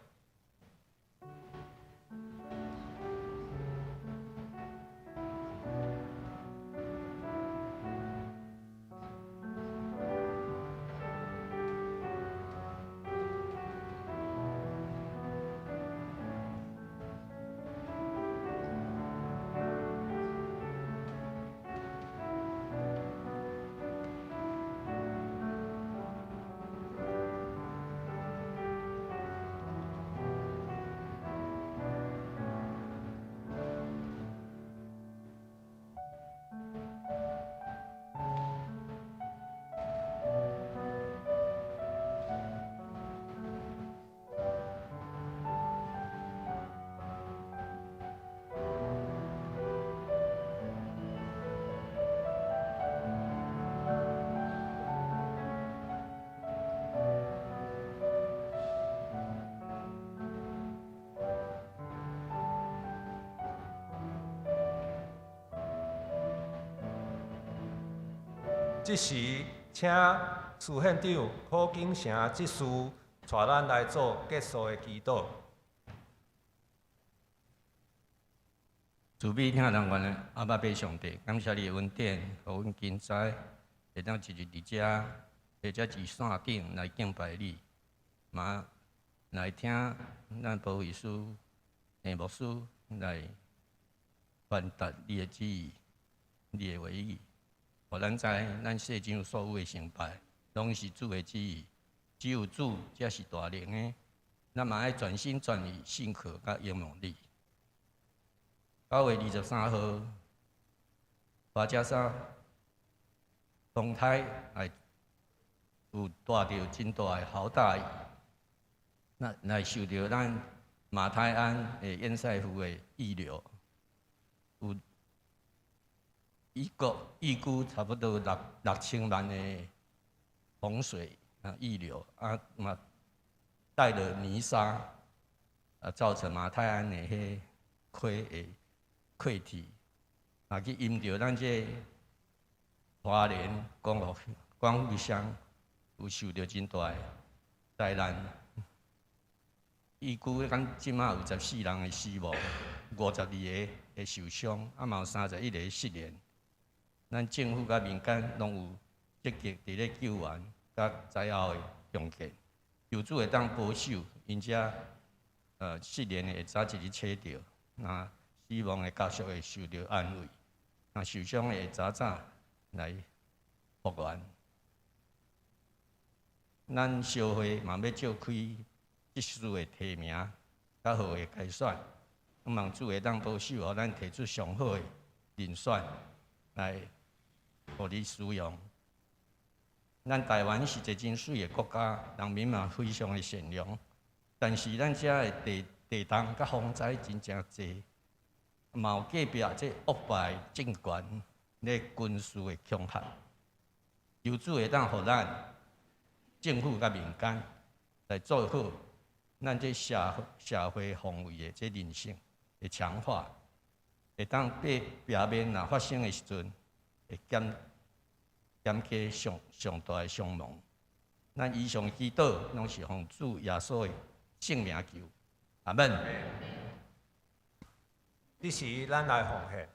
这时，请事县长柯景成执事带咱来做结束的祈祷。慈悲听人愿的阿爸爸上帝，感谢你的恩典，互阮今早会当一日伫遮，或者伫山顶来敬拜你，嘛来听咱保惠师、牧师来传达你的旨意、你的话语。互咱知，咱世上所有的成败，拢是主的旨意。只有主才是大能的。咱嘛爱全心全意信靠甲仰望你。9月23号，花甲山风台有带着真大的豪大雨，来受到咱马太鞍的堰塞湖的溢流，有预估差不多6000万的洪水溢流嘛带了泥沙造成马太鞍的迄溪的溃堤，去因着咱这花莲光复乡有受到真大的灾难，预估咱即马有14人的死亡，52个会受伤，嘛有31个失联。咱政府甲民间拢有积极伫咧救援甲灾后的重建，求主会当保守，因遮失联的会早一日找到，那死亡的家属会受到安慰，那受伤的会早来复原。咱社会嘛要召开技术的提名甲好的改选，望主会当保守，互咱提出上好的人选来。互你使用。咱台湾是一个真水的国家，人民嘛非常的善良，但是咱遮的地动甲风灾真正多，嘛有隔壁这恶败政权咧军事的恐吓，求主会当互咱政府甲民间来做好咱这社会防卫的这韧性的强化，会当避免若发生的时阵。会减轻上大的伤亡。咱以上祈祷，拢是奉主耶稣的圣名求，阿门。这时，咱来奉献。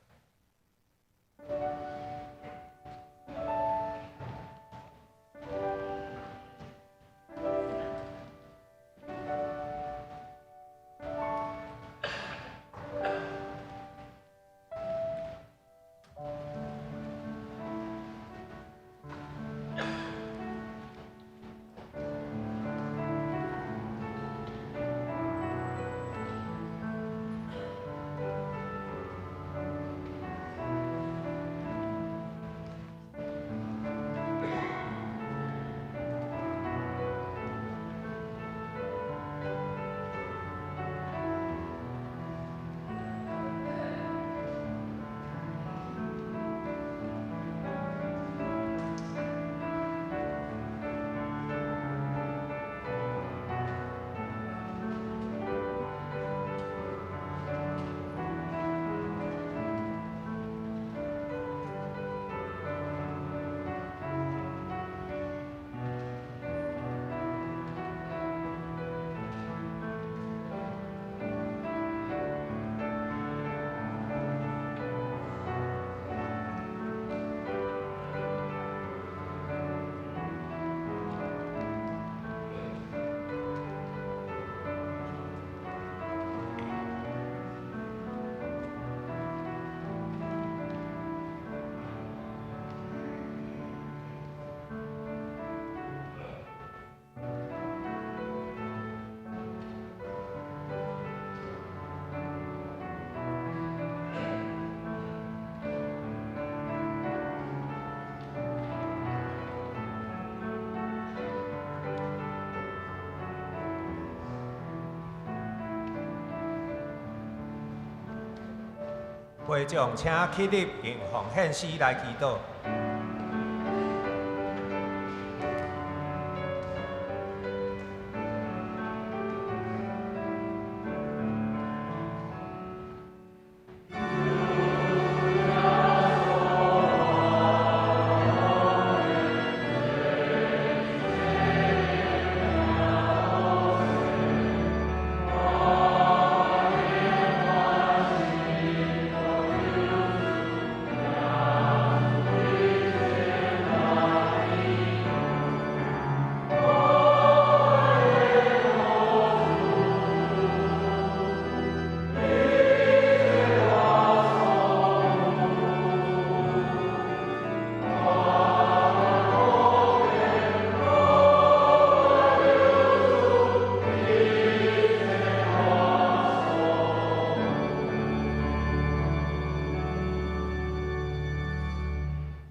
会众请起立，并奉献诗来祈祷。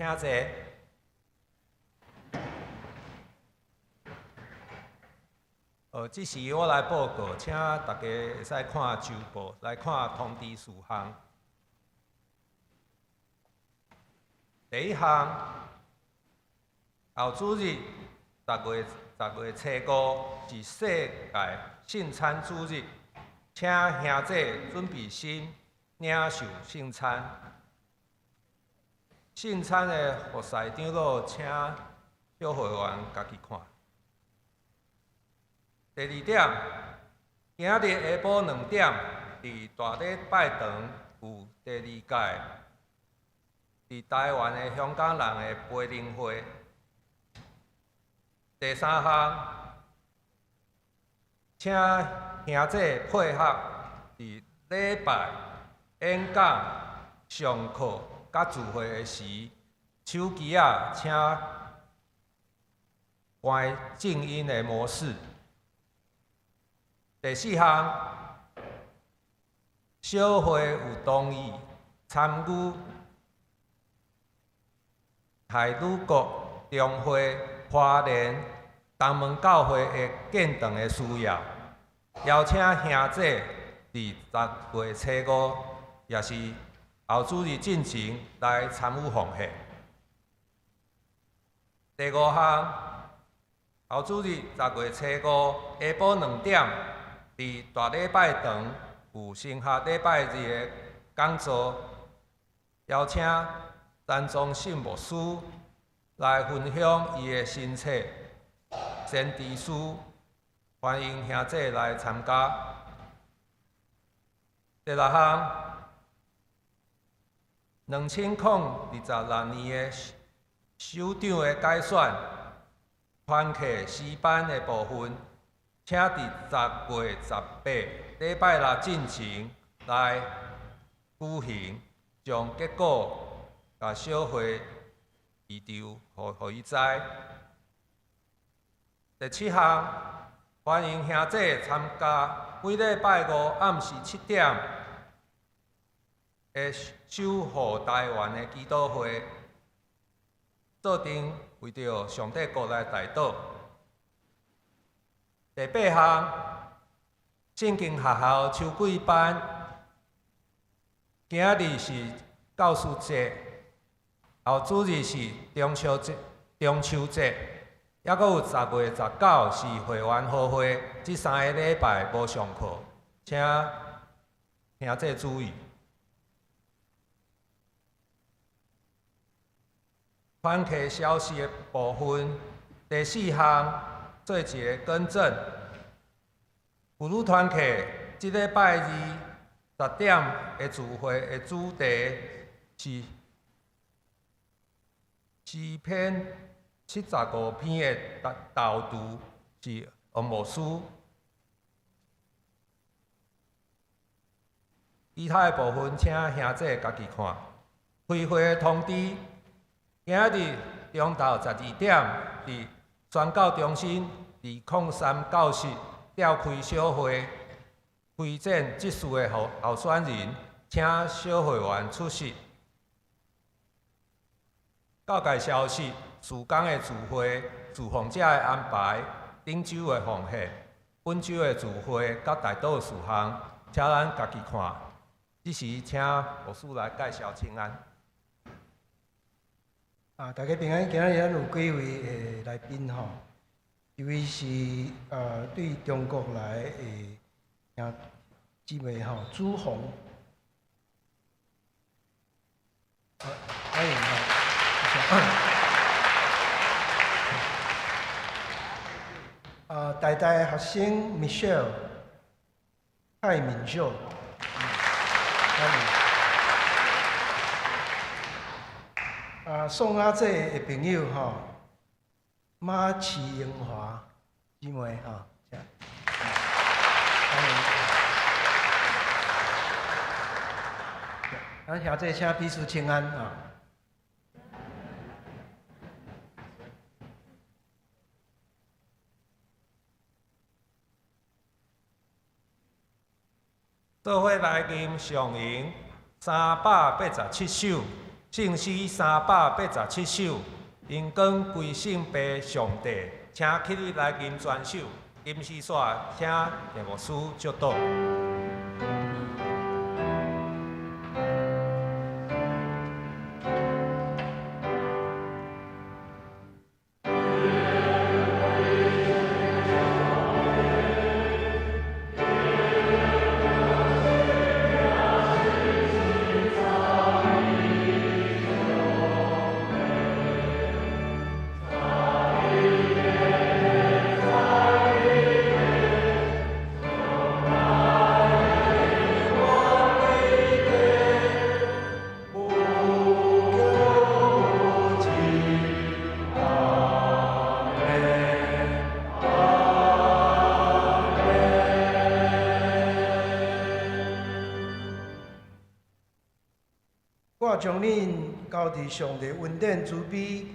请坐。这时我来报告，请大家会使看周报，来看通知事项。第一项，后主日10月初5是世界圣餐主日，请兄弟准备心领受圣餐。圣餐的服侍长老，请小会员家己看。第二点，今日下晡2点，伫大礼拜堂有第2届伫台湾的香港人的培灵会。第三项，请兄弟配合伫礼拜、演讲、上课甲聚会的时，手机请关静音的模式。第四项，小会有同意参与台女国中会花莲东门教会的建堂的需要，邀请兄弟伫10月初5，也是后主日进前来参与奉献。第五项，后主日10月初5下晡2点。伫大礼拜堂有升学礼拜日的讲座，邀请陈宗信牧师来分享伊的新册《先知书》，欢迎兄弟来参加。第六项，2026年的首长的改选，团契诗班的部分。请伫10月18礼拜6进前来举行，将结果甲小会移调，互伊知。第七项，欢迎兄弟参加每礼拜5暗时7点的守护台湾的祈祷会，做阵为着上帝国来代祷。第八项，圣经学校秋季班，今日是教师节，后主日是中秋节，还佫有10月19是会员好会，这3个礼拜无上课，请兄弟注意。团契消息的部分，第4项。做一个更正，妇女团契即礼拜2 10点的聚会的主题是诗篇75篇的导读，是黄牧师。其他的部分，请兄弟家己看。开会的通知，今日中昼12点伫宣教中心伫03教室召开小会，推荐这次的候选人，请小会员出席。教界消息：事工的聚会、侍奉者的安排、顶周的奉献、本周的聚会甲代祷事项，请咱家己看。这时，请牧师来介绍请安。大家平安，今日咱有几位来宾吼，一位是对中国来兄姊妹吼，朱红，欢迎哈。台大学生 Michelle 蔡敏秀，欢迎。宋阿姐的朋友吼，马启英华姊妹吼，欢迎。咱兄弟请彼此请安啊。做伙来吟上吟387首，圣诗387首，因光归圣父上帝，请起立来吟全首。吟诗煞，请叶牧师祝祷。我将恁交伫上帝恩典慈悲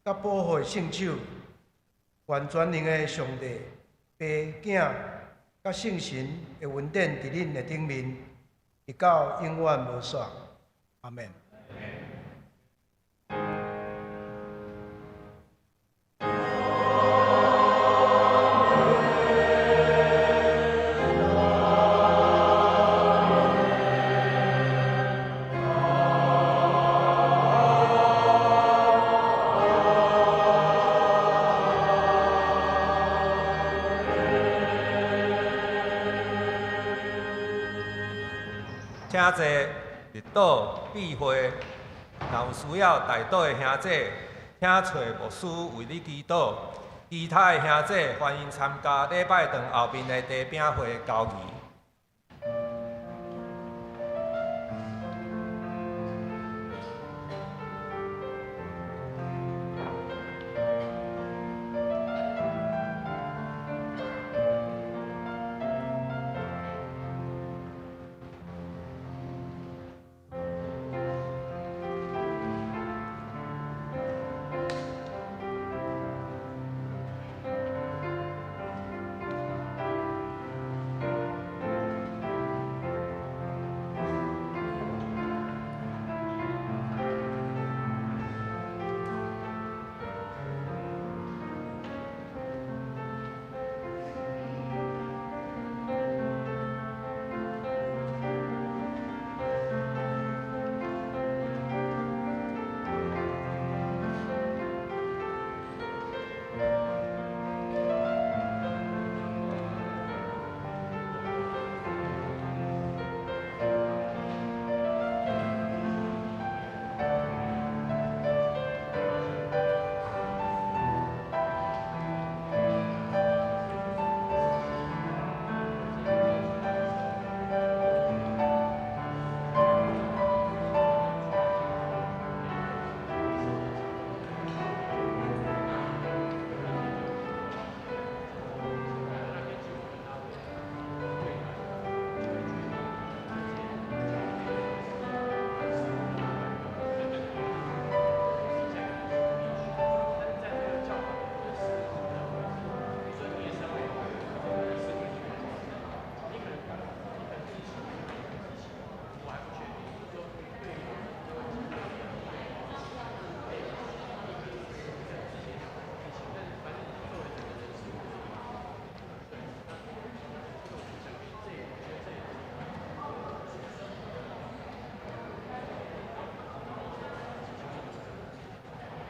甲保护的圣手，愿全能的上帝、爸、囝甲圣神的恩典伫恁的顶面，直到永远无煞。阿门。请坐，日祷闭会。若有需要代祷的兄弟，请找牧师为你祈祷。其他的兄弟欢迎参加礼拜堂后面的茶饼会交易。